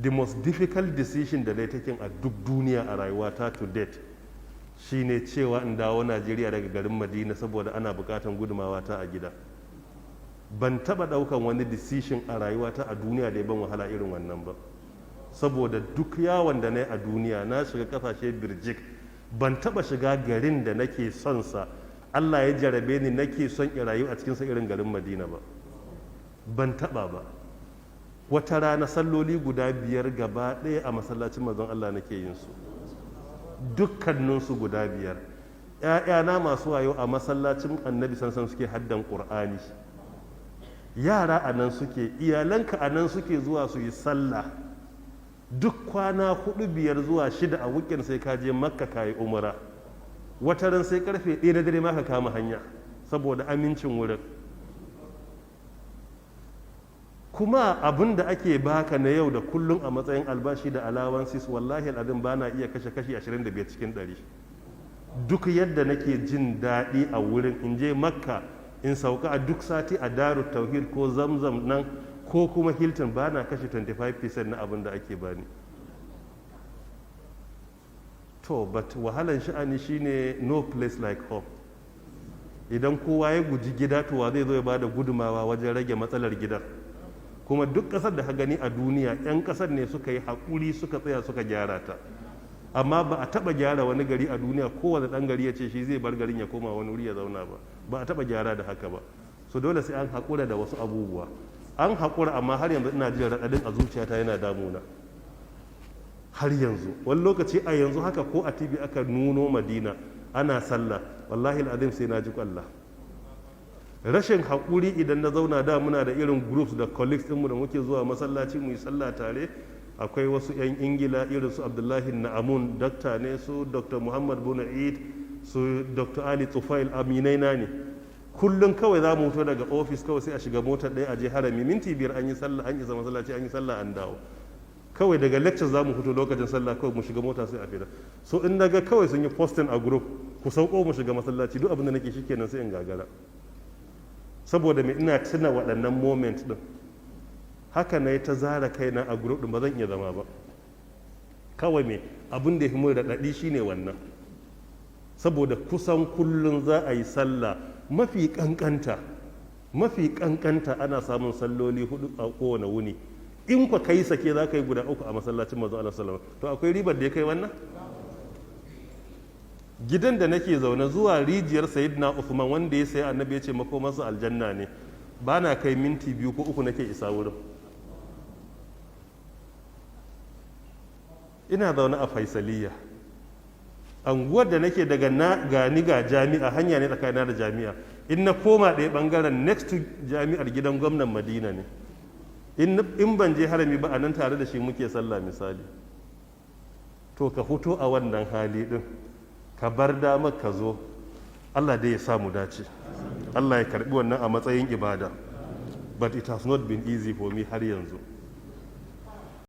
the most difficult decision da na taken a duk duniya a rayuwata to date shine cewa in dawo Najeriya daga garin Madina saboda ana bukatan gudumawa ta a gida. Ban taba daukan wani decision a rayuwata a duniya da ya ban wahala irin wannan ba, saboda duk yawon da na yi a duniya na shiga kasashe birjik, ban taba shiga garin da nake son sa Allah ya jarabe ni nake son in rayu a cikinsa irin garin Madina ba, ban taba ba. Wata rana salloli guda 5 gaba ɗaya a masallacin manzon Allah nake yin su, dukkaninsu guda 5. ‘Ya'yana masu wayo a masallacin annabi sansan suke haddan ƙur'ani, yara a nan suke, iyalanka a nan suke zuwa su yi sallah. Duk kwana 4, 5 zuwa 6 a weekend sai ka je makka ka yi umara. Wata ran sai karfe 1 na dare ma ka kama hanya saboda amincin wurin. Kuma abin da ake baka na yau da kullum a matsayin albashi da allowances, wallahi al'adun ba na iya kashe kashi 25 cikin 100. Duk yadda nake jin daɗi a wurin, in je makka in sauka a duk sati a Darut Tauhid ko Zamzam nan ko kuma Hilton, ba na kashe 25% na abin da ake bani. To but wahalan sha'ani shine no place like home. Idan kowa ya guji gida, to wa zai zo ya bada gudumawa wajen rage matsalar gidan? Kuma duk ƙasar da ka gani a duniya 'yan ƙasar ne suka yi haƙuri suka tsaya suka gyara ta, amma ba a taɓa gyara wani gari a duniya kowane ɗan gari ya ce shi zai bar garin ya koma wani wuri ya zauna ba a taɓa gyara da haka ba. So dole sai an haƙura da wasu abubuwa. An haƙura, amma har yanzu ina jin raɗaɗin a zuciyata yana damuna har yanzu. Wani lokaci a yanzu haka ko a TV aka nuno Madina ana sallah, wallahi al'azim sai na ji ƙwalla. Rashin haƙuri idan na zauna, da muna da irin groups da colleagues ɗinmu da muke zuwa masallaci mu yi sallah tare. Akwai wasu 'yan Ingila irin su Abdullahi Na'amun, dakta ne, su Dr. Muhammad Bin Eid, su Dr. Ali Tufail, aminai na ne. Kullum kawai za mu fito daga ofis kawai sai a shiga motar ɗaya a je harami, minti 5 an yi sallah, an isa masallaci an yi sallah an dawo. Kawai daga lecture za mu fito lokacin sallah kawai mu shiga mota sai a fita. So in naga kawai sun yi posting a group, ku sauko mu shiga masallaci, duk abin da nake shikenan sai in gagara. Saboda me, ina tuna waɗannan moment ɗin. Haka na yi ta zara kaina a group ɗin, ba zan iya zama ba. Kawai me, abin da ya fi mun raɗaɗi shine wannan. Saboda kusan kullum za a yi sallah, mafi ƙanƙanta ana samun salloli 4 a kowane wuni. In ka kai sake za ka yi guda 3 a masallacin manzo Allah sallallahu alaihi wasallam, to akwai ribar da ya kai wannan? Gidan da nake zaune zuwa rijiyar Sayyidina Uthman wanda ya sayi annabi ya ce makomarsa aljanna ne, ba na kai minti 2 ko 3 nake isa wurin. Ina zaune a Faisaliya, anguwar da nake daga gani ga jami'a, hanya ne tsakanina da jami'a. In na koma ɗaya ɓangaren next to jami'ar gidan gwamnan Madina ne. In ban je harami ba, a nan tare da shi muke sallah misali. To ka fito a wannan hali ɗin, ka bar damar ka zo, Allah dai ya samu dace. Allah ya karbi wannan a matsayin ibada. But it has not been easy for me har yanzu.